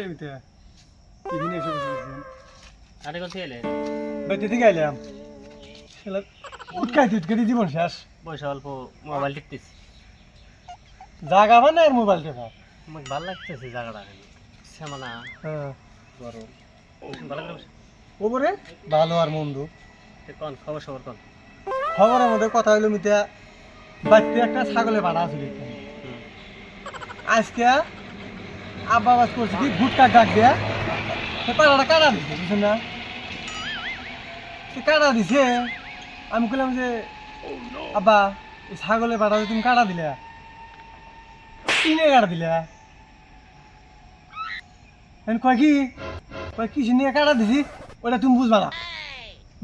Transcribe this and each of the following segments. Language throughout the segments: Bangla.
মিতা ইভিনে এসে বসেছেন আরে কোথায় এলে? বাইতে থেকে আইলাম শালা উটকাইতে জীবন শেষ বসে অল্প মোবাইল টিপতেছি। জাগা মানে আর মোবাইল টেপা আমার ভালো লাগতেছে জায়গাটা এখানে। শ্যামানা হ্যাঁ গরম ভালো করে বসে। ওপরে ভালো আর মন্দ কোন খবর সবর কোন? খবরের মধ্যে কথা হইলো মিতা বাইতে একটা ছাগলে বাড়া আছিল আজকে আব্বা বাস করছে কি গুটকা ডাক দেয়া সে পাড়াটা কাটা দিছে বুঝছেন না সে কাটা দিছে আমি বললাম যে আব্বা এই ছাগলে বাড়া তুমি কাটা দিলা কিনে কাটা দিলা কয় কি নিয়ে কাটা দিছি ওটা তুমি বুঝবা না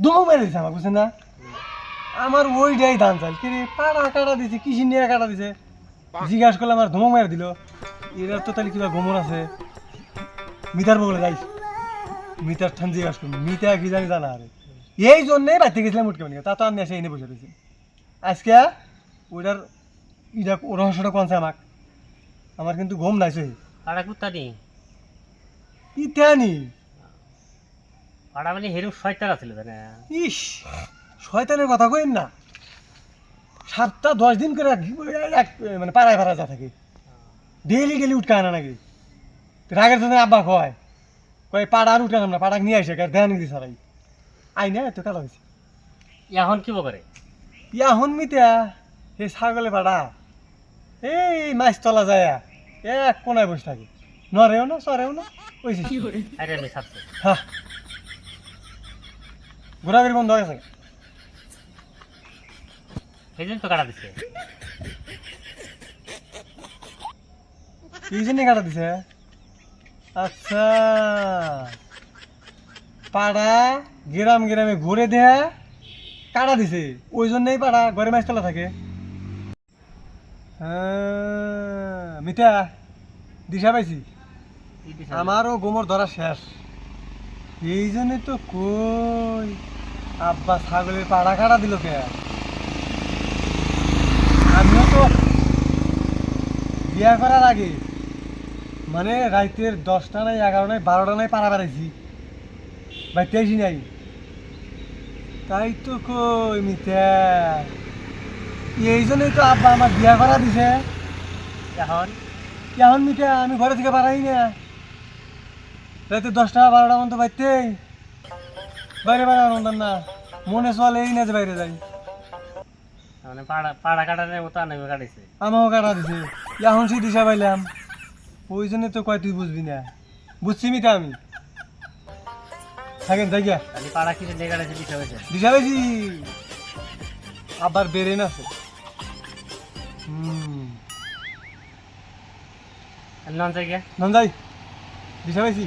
দমও মেরে দিছে আমার বুঝছেন না আমার ওইটাই ধান চাল কি রে পাড়া কাটা দিছে কিসি নিয়ে কাটা দিছে জিজ্ঞাসা করলে আমার ধমক মেরে দিল এরা তো তাহলে কিবা গোমর আছে মিতার বলে যাই মিতার ঠান জিজ্ঞাসা করুন মিতা কি জানি জানা আরে এই জন্যেই বাড়িতে গেছিলাম উঠকে তা তো আমি এসে এনে বসে রয়েছি আজকে ওইটার ইটা রহস্যটা কনছে আমার কিন্তু ঘুম নাইছে পাড়া কুত্তা নি ইত্যানি পাড়া মানে হেরু শয়তান আছিল না। ইস শয়তানের কথা কইন না 7-10 দিন করে এক মানে পাড়ায় পাড়ায় যা থাকে ডেইলি উঠকা আনা নাকি রাগের জন্য আব্বা কয় পাড়া আর উঠকালাম না পাড়া নিয়ে আসে ধ্যান দিছে সারাই আই না তো কালো হয়েছে এখন কি করে? এখন মিতা এই ছাগলে পাড়া এই মাছ তলা যায় এক কোনায় বসে থাকে নরেও না সরেও না ওইছে আরে আমি ছাড়ছে হ্যাঁ ঘোরাঘুরি বন্ধ হয়ে গেছে সেই জন্য তো কাটা দিচ্ছে। এই জন্যে কাটা দিছে আচ্ছা পাড়া গ্রামে ঘুরে দেয়া কাটা দিছে ওই জন্যই পাড়া ঘরে মাছ তলা থাকে হ্যাঁ মিতা দিশা পাইছি আমারও গোমর ধরা শেষ এই জন্যে তো কই আব্বা ছাগলের পাড়া কাটা দিল কে আমিও তো বিয়া করার আগে মানে রাইতের 10টা নাই 11টা নাই 12টা নাই পাড়া বেড়াইছি বাইতে আসি নাই তাই তো কই মিতা এই জন্যই তো আব্বা আমার বিয়া করা দিছে এখন মিতা আমি ঘরে থেকে বাড়াই না রাতে 10টা 12টা মতো বাইতেই বাইরে বাড়ানো না মনে চলে এই না যে বাইরে যাই মানে পাড়া কাটানোর মতো আনাবে কাটাইছে আমাও কাটা দিছে এখন সে দিশা পাইলাম ওই জন্য তো কয় তুই বুঝবি না বুঝছি মিতা আমি থাকেন যাই গিয়া খালি পাড়া কিনে দিয়ে কাটাইছে দিশা হয়েছে দিশা পাইছি আবার বেরেন আছে নন যাই গিয়া নন যাই দিশা পাইছি